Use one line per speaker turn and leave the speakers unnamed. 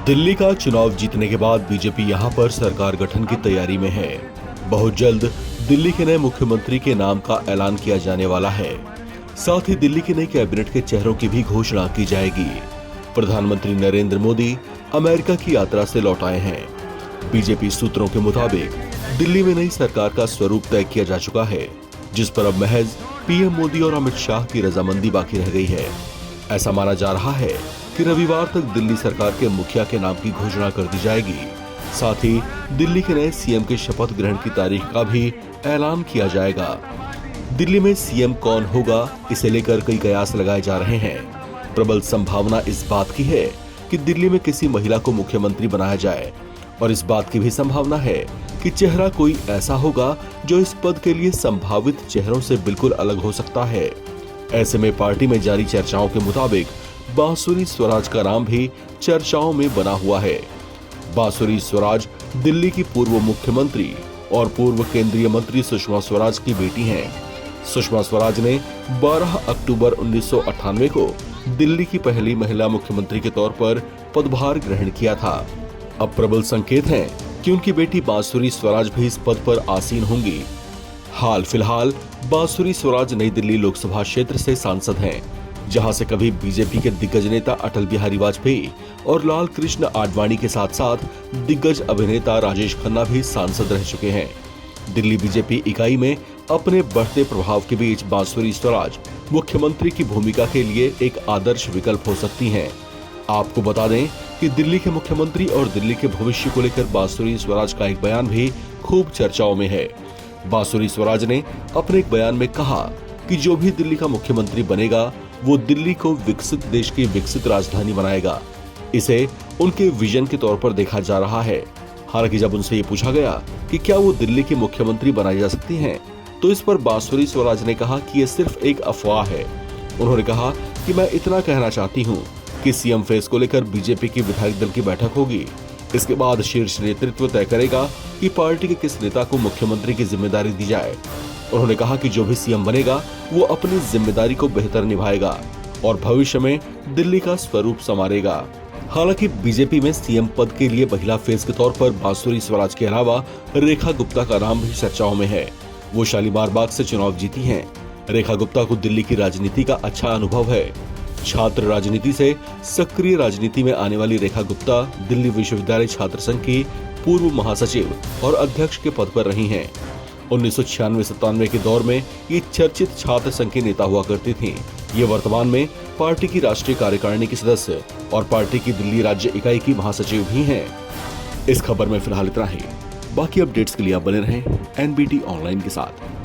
दिल्ली का चुनाव जीतने के बाद बीजेपी यहां पर सरकार गठन की तैयारी में है। बहुत जल्द दिल्ली के नए मुख्यमंत्री के नाम का ऐलान किया जाने वाला है। साथ ही दिल्ली के नए कैबिनेट के चेहरों की भी घोषणा की जाएगी। प्रधानमंत्री नरेंद्र मोदी अमेरिका की यात्रा से लौट आए हैं। बीजेपी सूत्रों के मुताबिक दिल्ली में नई सरकार का स्वरूप तय किया जा चुका है, जिस पर अब महज पीएम मोदी और अमित शाह की रजामंदी बाकी रह गई है। ऐसा माना जा रहा है कि रविवार तक दिल्ली सरकार के मुखिया के नाम की घोषणा कर दी जाएगी। साथ ही दिल्ली के नए सीएम के शपथ ग्रहण की तारीख का भी ऐलान किया जाएगा। दिल्ली में सीएम कौन होगा, इसे लेकर कई कयास लगाए जा रहे हैं। प्रबल संभावना इस बात की है कि दिल्ली में किसी महिला को मुख्यमंत्री बनाया जाए और इस बात की भी संभावना है कि चेहरा कोई ऐसा होगा जो इस पद के लिए संभावित चेहरों से बिल्कुल अलग हो सकता है। ऐसे में पार्टी में जारी चर्चाओं के मुताबिक बांसुरी स्वराज का नाम भी चर्चाओं में बना हुआ है। बांसुरी स्वराज दिल्ली की पूर्व मुख्यमंत्री और पूर्व केंद्रीय मंत्री सुषमा स्वराज की बेटी हैं। सुषमा स्वराज ने 12 अक्टूबर 1998 को दिल्ली की पहली महिला मुख्यमंत्री के तौर पर पदभार ग्रहण किया था। अब प्रबल संकेत हैं कि उनकी बेटी बांसुरी स्वराज भी इस पद पर आसीन होंगी। हाल फिलहाल बांसुरी स्वराज नई दिल्ली लोकसभा क्षेत्र से सांसद हैं, जहां से कभी बीजेपी के दिग्गज नेता अटल बिहारी वाजपेयी और लाल कृष्ण आडवाणी के साथ साथ दिग्गज अभिनेता राजेश खन्ना भी सांसद रह चुके हैं। दिल्ली बीजेपी इकाई में अपने बढ़ते प्रभाव के बीच बांसुरी स्वराज मुख्यमंत्री की भूमिका के लिए एक आदर्श विकल्प हो सकती हैं। आपको बता दें कि दिल्ली के मुख्यमंत्री और दिल्ली के भविष्य को लेकर बांसुरी स्वराज का एक बयान भी खूब चर्चाओं में है। बांसुरी स्वराज ने अपने एक बयान में कहा कि जो भी दिल्ली का मुख्यमंत्री बनेगा वो दिल्ली को विकसित देश की विकसित राजधानी बनाएगा। इसे उनके विजन के तौर पर देखा जा रहा है। हालांकि जब उनसे ये पूछा गया कि क्या वो दिल्ली की मुख्यमंत्री बनाई जा सकती हैं, तो इस पर बांसुरी स्वराज ने कहा कि ये सिर्फ एक अफवाह है। उन्होंने कहा कि मैं इतना कहना चाहती हूँ कि सीएम फेस को लेकर बीजेपी की विधायक दल की बैठक होगी। इसके बाद शीर्ष नेतृत्व तय करेगा कि पार्टी के किस नेता को मुख्यमंत्री की जिम्मेदारी दी जाए। उन्होंने कहा कि जो भी सीएम बनेगा वो अपनी जिम्मेदारी को बेहतर निभाएगा और भविष्य में दिल्ली का स्वरूप संवारेगा। हालांकि बीजेपी में सीएम पद के लिए महिला फेस के तौर पर बांसुरी स्वराज के अलावा रेखा गुप्ता का नाम भी चर्चाओं में है। वो शालीमार बाग से चुनाव जीती हैं। रेखा गुप्ता को दिल्ली की राजनीति का अच्छा अनुभव है। छात्र राजनीति से सक्रिय राजनीति में आने वाली रेखा गुप्ता दिल्ली विश्वविद्यालय छात्र संघ की पूर्व महासचिव और अध्यक्ष के पद पर रही हैं। 1996-97 के दौर में ये चर्चित छात्र संघ की नेता हुआ करती थीं। ये वर्तमान में पार्टी की राष्ट्रीय कार्यकारिणी की सदस्य और पार्टी की दिल्ली राज्य इकाई की महासचिव भी हैं। इस खबर में फिलहाल इतना ही। बाकी अपडेट्स के लिए आप बने रहें एनबीटी ऑनलाइन के साथ।